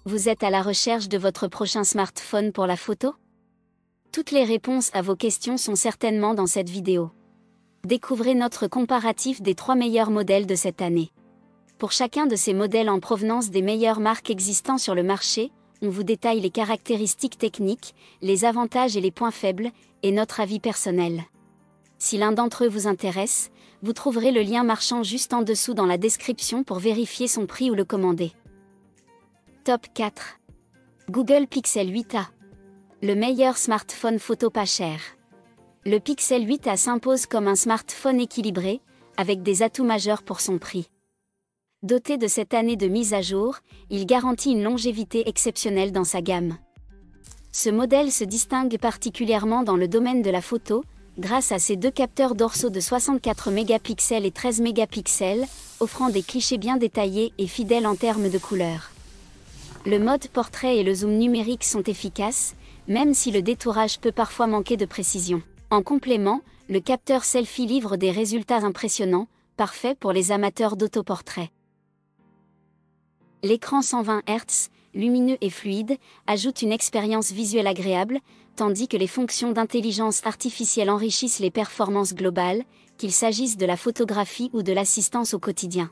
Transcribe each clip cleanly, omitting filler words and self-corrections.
Vous êtes à la recherche de votre prochain smartphone pour la photo? Toutes les réponses à vos questions sont certainement dans cette vidéo. Découvrez notre comparatif des 3 meilleurs modèles de cette année. Pour chacun de ces modèles en provenance des meilleures marques existant sur le marché, on vous détaille les caractéristiques techniques, les avantages et les points faibles, et notre avis personnel. Si l'un d'entre eux vous intéresse, vous trouverez le lien marchand juste en dessous dans la description pour vérifier son prix ou le commander. Top 4. Google Pixel 8a. Le meilleur smartphone photo pas cher. Le Pixel 8a s'impose comme un smartphone équilibré, avec des atouts majeurs pour son prix. Doté de cette année de mise à jour, il garantit une longévité exceptionnelle dans sa gamme. Ce modèle se distingue particulièrement dans le domaine de la photo, grâce à ses deux capteurs dorsaux de 64 mégapixels et 13 mégapixels, offrant des clichés bien détaillés et fidèles en termes de couleurs. Le mode portrait et le zoom numérique sont efficaces, même si le détourage peut parfois manquer de précision. En complément, le capteur selfie livre des résultats impressionnants, parfaits pour les amateurs d'autoportrait. L'écran 120 Hz, lumineux et fluide, ajoute une expérience visuelle agréable, tandis que les fonctions d'intelligence artificielle enrichissent les performances globales, qu'il s'agisse de la photographie ou de l'assistance au quotidien.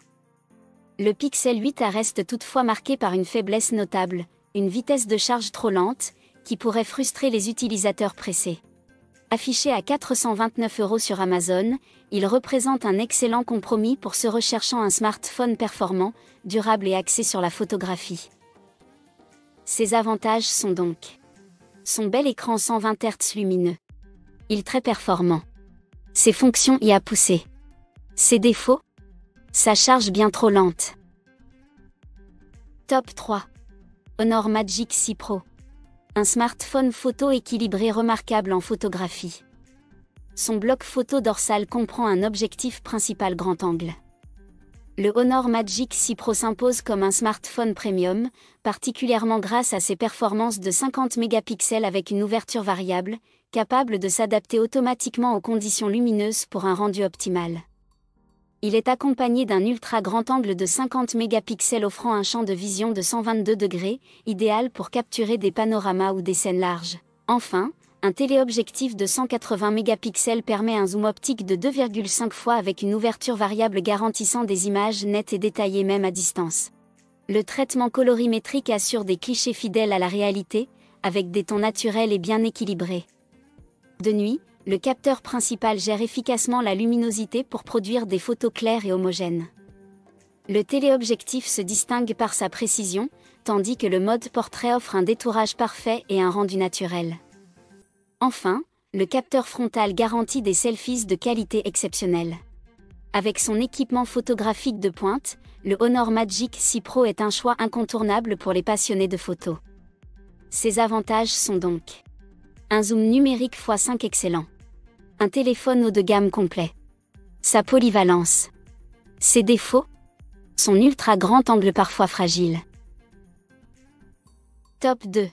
Le Pixel 8a reste toutefois marqué par une faiblesse notable, une vitesse de charge trop lente, qui pourrait frustrer les utilisateurs pressés. Affiché à 429 € sur Amazon, il représente un excellent compromis pour ceux recherchant un smartphone performant, durable et axé sur la photographie. Ses avantages sont donc son bel écran 120 Hz lumineux. Il est très performant. Ses fonctions y a poussé. Ses défauts? Sa charge bien trop lente. Top 3. Honor Magic 6 Pro. Un smartphone photo équilibré remarquable en photographie. Son bloc photo dorsal comprend un objectif principal grand angle. Le Honor Magic 6 Pro s'impose comme un smartphone premium, particulièrement grâce à ses performances de 50 mégapixels avec une ouverture variable, capable de s'adapter automatiquement aux conditions lumineuses pour un rendu optimal. Il est accompagné d'un ultra grand angle de 50 mégapixels offrant un champ de vision de 122 degrés, idéal pour capturer des panoramas ou des scènes larges. Enfin, un téléobjectif de 180 mégapixels permet un zoom optique de 2,5 fois avec une ouverture variable garantissant des images nettes et détaillées même à distance. Le traitement colorimétrique assure des clichés fidèles à la réalité, avec des tons naturels et bien équilibrés. De nuit, le capteur principal gère efficacement la luminosité pour produire des photos claires et homogènes. Le téléobjectif se distingue par sa précision, tandis que le mode portrait offre un détourage parfait et un rendu naturel. Enfin, le capteur frontal garantit des selfies de qualité exceptionnelle. Avec son équipement photographique de pointe, le Honor Magic 6 Pro est un choix incontournable pour les passionnés de photos. Ses avantages sont donc un zoom numérique x5 excellent. Un téléphone haut de gamme complet. Sa polyvalence. Ses défauts? Son ultra grand angle parfois fragile. Top 2.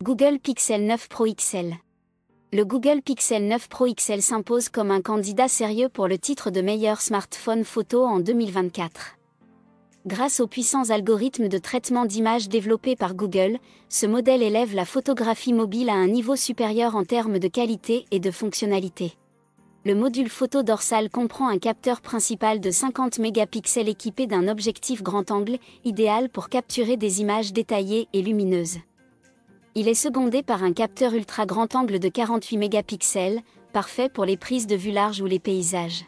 Google Pixel 9 Pro XL. Le Google Pixel 9 Pro XL s'impose comme un candidat sérieux pour le titre de meilleur smartphone photo en 2024. Grâce aux puissants algorithmes de traitement d'images développés par Google, ce modèle élève la photographie mobile à un niveau supérieur en termes de qualité et de fonctionnalité. Le module photo dorsal comprend un capteur principal de 50 mégapixels équipé d'un objectif grand angle, idéal pour capturer des images détaillées et lumineuses. Il est secondé par un capteur ultra grand angle de 48 mégapixels, parfait pour les prises de vue large ou les paysages.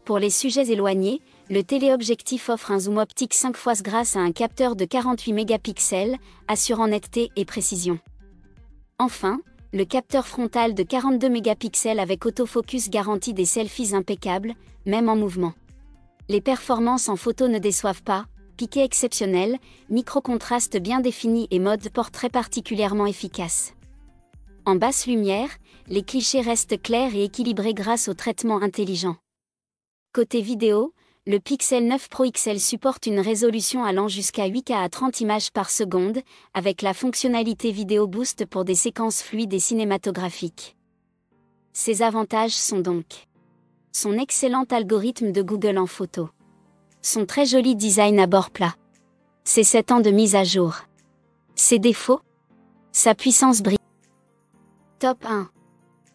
Pour les sujets éloignés, le téléobjectif offre un zoom optique 5 fois grâce à un capteur de 48 mégapixels, assurant netteté et précision. Enfin, le capteur frontal de 42 mégapixels avec autofocus garantit des selfies impeccables, même en mouvement. Les performances en photo ne déçoivent pas, piqué exceptionnel, micro-contraste bien défini et mode portrait particulièrement efficace. En basse lumière, les clichés restent clairs et équilibrés grâce au traitement intelligent. Côté vidéo, le Pixel 9 Pro XL supporte une résolution allant jusqu'à 8K à 30 images par seconde, avec la fonctionnalité Vidéo Boost pour des séquences fluides et cinématographiques. Ses avantages sont donc son excellent algorithme de Google en photo, son très joli design à bord plat, ses 7 ans de mise à jour, Ses défauts? Sa puissance brille. Top 1.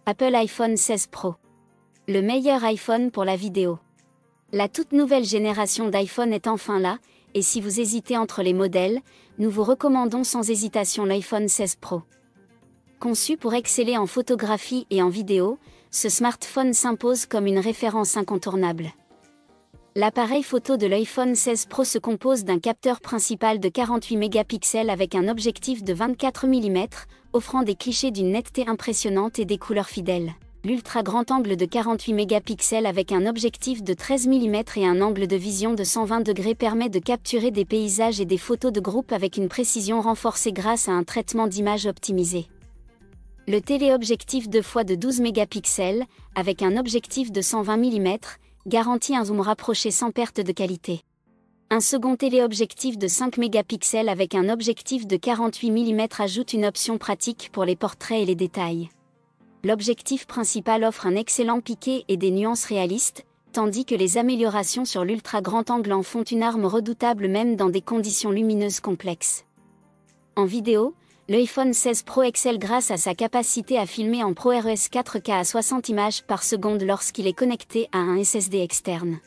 Apple iPhone 16 Pro. Le meilleur iPhone pour la vidéo. La toute nouvelle génération d'iPhone est enfin là, et si vous hésitez entre les modèles, nous vous recommandons sans hésitation l'iPhone 16 Pro. Conçu pour exceller en photographie et en vidéo, ce smartphone s'impose comme une référence incontournable. L'appareil photo de l'iPhone 16 Pro se compose d'un capteur principal de 48 mégapixels avec un objectif de 24 mm, offrant des clichés d'une netteté impressionnante et des couleurs fidèles. L'ultra grand angle de 48 mégapixels avec un objectif de 13 mm et un angle de vision de 120 degrés permet de capturer des paysages et des photos de groupe avec une précision renforcée grâce à un traitement d'image optimisé. Le téléobjectif 2x de 12 mégapixels, avec un objectif de 120 mm, garantit un zoom rapproché sans perte de qualité. Un second téléobjectif de 5 mégapixels avec un objectif de 48 mm ajoute une option pratique pour les portraits et les détails. L'objectif principal offre un excellent piqué et des nuances réalistes, tandis que les améliorations sur l'ultra grand angle en font une arme redoutable même dans des conditions lumineuses complexes. En vidéo, l'iPhone 16 Pro excelle grâce à sa capacité à filmer en ProRes 4K à 60 images par seconde lorsqu'il est connecté à un SSD externe.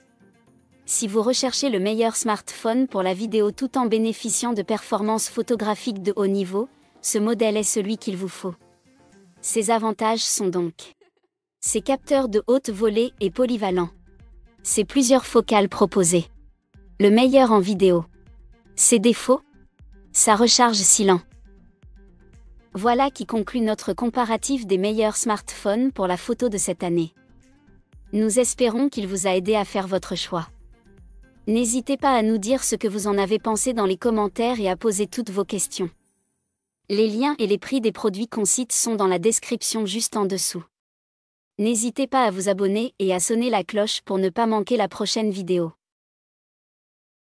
Si vous recherchez le meilleur smartphone pour la vidéo tout en bénéficiant de performances photographiques de haut niveau, ce modèle est celui qu'il vous faut. Ses avantages sont donc ses capteurs de haute volée et polyvalents. Ses plusieurs focales proposées. Le meilleur en vidéo. Ses défauts? Sa recharge si lent. Voilà qui conclut notre comparatif des meilleurs smartphones pour la photo de cette année. Nous espérons qu'il vous a aidé à faire votre choix. N'hésitez pas à nous dire ce que vous en avez pensé dans les commentaires et à poser toutes vos questions. Les liens et les prix des produits qu'on cite sont dans la description juste en dessous. N'hésitez pas à vous abonner et à sonner la cloche pour ne pas manquer la prochaine vidéo.